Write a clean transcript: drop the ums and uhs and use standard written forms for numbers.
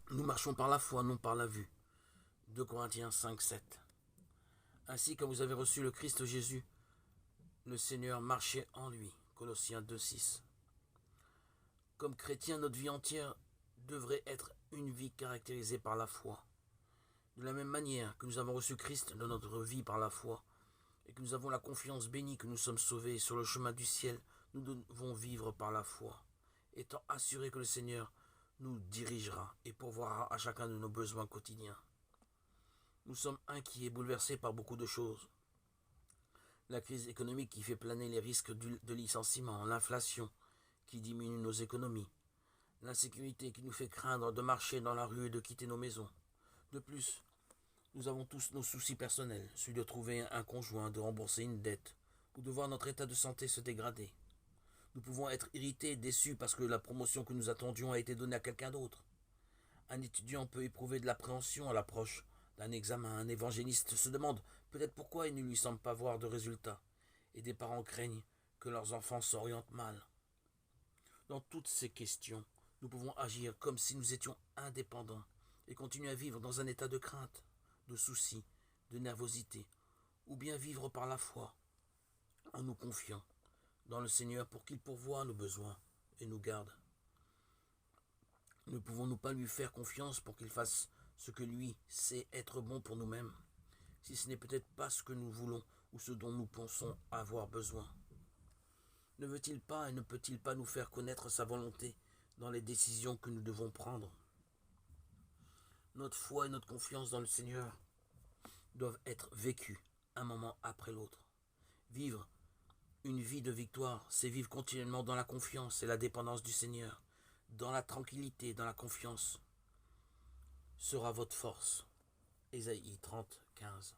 Nous marchons par la foi, non par la vue. 2 Corinthiens 5, 7. Ainsi, comme vous avez reçu le Christ Jésus, le Seigneur, marchez en lui. Colossiens 2, 6. Comme chrétiens, notre vie entière devrait être une vie caractérisée par la foi. De la même manière que nous avons reçu Christ dans notre vie par la foi, et que nous avons la confiance bénie que nous sommes sauvés sur le chemin du ciel, nous devons vivre par la foi, étant assurés que le Seigneur nous dirigera et pourvoira à chacun de nos besoins quotidiens. Nous sommes inquiets et bouleversés par beaucoup de choses. La crise économique qui fait planer les risques de licenciement, l'inflation qui diminue nos économies, l'insécurité qui nous fait craindre de marcher dans la rue et de quitter nos maisons. De plus, nous avons tous nos soucis personnels, celui de trouver un conjoint, de rembourser une dette, ou de voir notre état de santé se dégrader. Nous pouvons être irrités et déçus parce que la promotion que nous attendions a été donnée à quelqu'un d'autre. Un étudiant peut éprouver de l'appréhension à l'approche d'un examen. Un évangéliste se demande peut-être pourquoi il ne lui semble pas voir de résultats. Et des parents craignent que leurs enfants s'orientent mal. Dans toutes ces questions, nous pouvons agir comme si nous étions indépendants et continuer à vivre dans un état de crainte, de soucis, de nervosité, ou bien vivre par la foi, en nous confiant dans le Seigneur pour qu'il pourvoie nos besoins et nous garde. Ne pouvons-nous pas lui faire confiance pour qu'il fasse ce que lui sait être bon pour nous-mêmes, si ce n'est peut-être pas ce que nous voulons ou ce dont nous pensons avoir besoin? Ne veut-il pas et ne peut-il pas nous faire connaître sa volonté dans les décisions que nous devons prendre? Notre foi et notre confiance dans le Seigneur doivent être vécues un moment après l'autre. Vivre une vie de victoire, c'est vivre continuellement dans la confiance et la dépendance du Seigneur. Dans la tranquillité, dans la confiance, sera votre force. Ésaïe 30, 15.